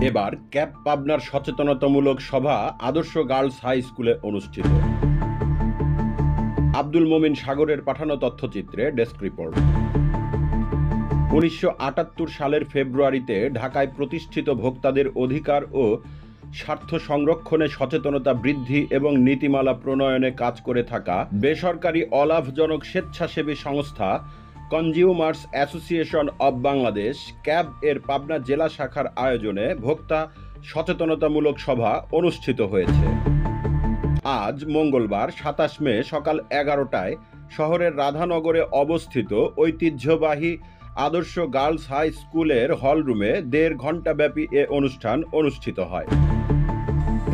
এবার ক্যাব পাবনার সচেতনতামূলক সভা আদর্শ গার্লস হাই স্কুলে অনুষ্ঠিত। আব্দুল মোমিন সাগরের পাঠানো তথ্যচিত্রে ডেস্ক রিপোর্ট। 1978 সালের ফেব্রুয়ারিতে ঢাকায় প্রতিষ্ঠিত ভোক্তাদের অধিকার ও স্বার্থ সংরক্ষণে সচেতনতা বৃদ্ধি এবং নীতিমালা প্রণয়নে কাজ করে থাকা বেসরকারি অলাভজনক স্বেচ্ছাসেবী সংস্থা consumers association of Bangladesh cab এর পাবনা জেলা শাখার আয়োজনে ভোক্তা সচেতনতামূলক সভা অনুষ্ঠিত হয়েছে। আজ মঙ্গলবার 27 মে সকাল 11টায় শহরের রাধানগরে অবস্থিত ঐতিহ্যবাহী আদর্শ গার্লস হাই স্কুলের হলরুমে 1.5 ঘণ্টাব্যাপী এ অনুষ্ঠান অনুষ্ঠিত হয়।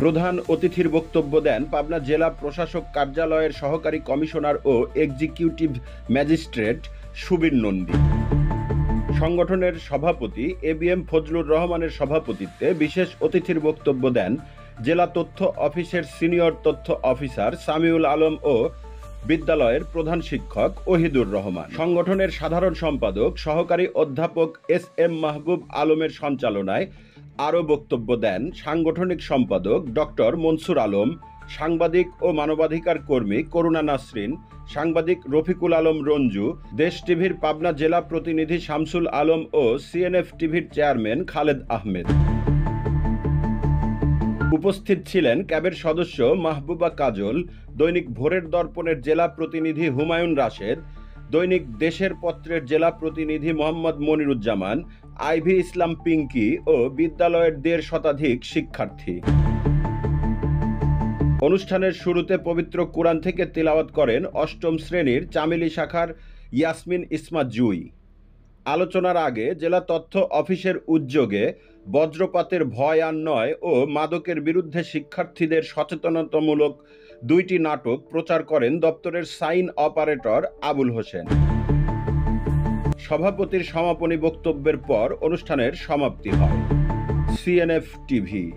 প্রধান অতিথির বক্তব্য দেন পাবনা জেলা প্রশাসক কার্যালয়ের সহকারী কমিশনার ও এক্সিকিউটিভ ম্যাজিস্ট্রেট সুবীর নন্দী। সংগঠনের সভাপতি এবিএম ফজলুর রহমানের সভাপতিত্বে বিশেষ অতিথির বক্তব্য দেন জেলা তথ্য অফিসের সিনিয়র তথ্য অফিসার সামিউল আলম ও বিদ্যালয়ের প্রধান শিক্ষক ওহিদুর রহমান। সংগঠনের সাধারণ সম্পাদক সহকারী অধ্যাপক এস.এম. মাহবুব আলমের সঞ্চালনায় আরও বক্তব্য দেন সাংগঠনিক সম্পাদক ডক্টর মনসুর আলম, সাংবাদিক ও মানবাধিকার কর্মী করুণা নাসরিন, সাংবাদিক রফিকুল আলম রঞ্জু, দেশ টিভির পাবনা জেলা প্রতিনিধি শামসুল আলম ও সিএনএফ টিভির চেয়ারম্যান খালেদ আহমেদ। উপস্থিত ছিলেন ক্যাবের সদস্য মাহবুবা কাজল, দৈনিক ভোরের দর্পণের জেলা প্রতিনিধি হুমায়ুন রাশেদ, দৈনিক দেশের পত্রের জেলা প্রতিনিধি মোহাম্মদ মনিরুজ্জামান, আইভি ইসলাম পিঙ্কি ও বিদ্যালয়ের 1.5 শতাধিক শিক্ষার্থী। অনুষ্ঠানের শুরুতে পবিত্র কুরআন থেকে তিলাওয়াত করেন 8ম শ্রেণীর চামেলি শাখার ইয়াসমিন ইসমা জুই। আলোচনার আগে জেলা তথ্য অফিসের উদ্যোগে বজ্রপাতের ভয় আর নয় ও মাদকের বিরুদ্ধে শিক্ষার্থীদের সচেতনতামূলক 2টি নাটক প্রচার করেন দপ্তরের সাইন অপারেটর আবুল হোসেন। সভাপতির সমাপনী বক্তব্যের পর অনুষ্ঠানের সমাপ্তি হয়। CNF TV.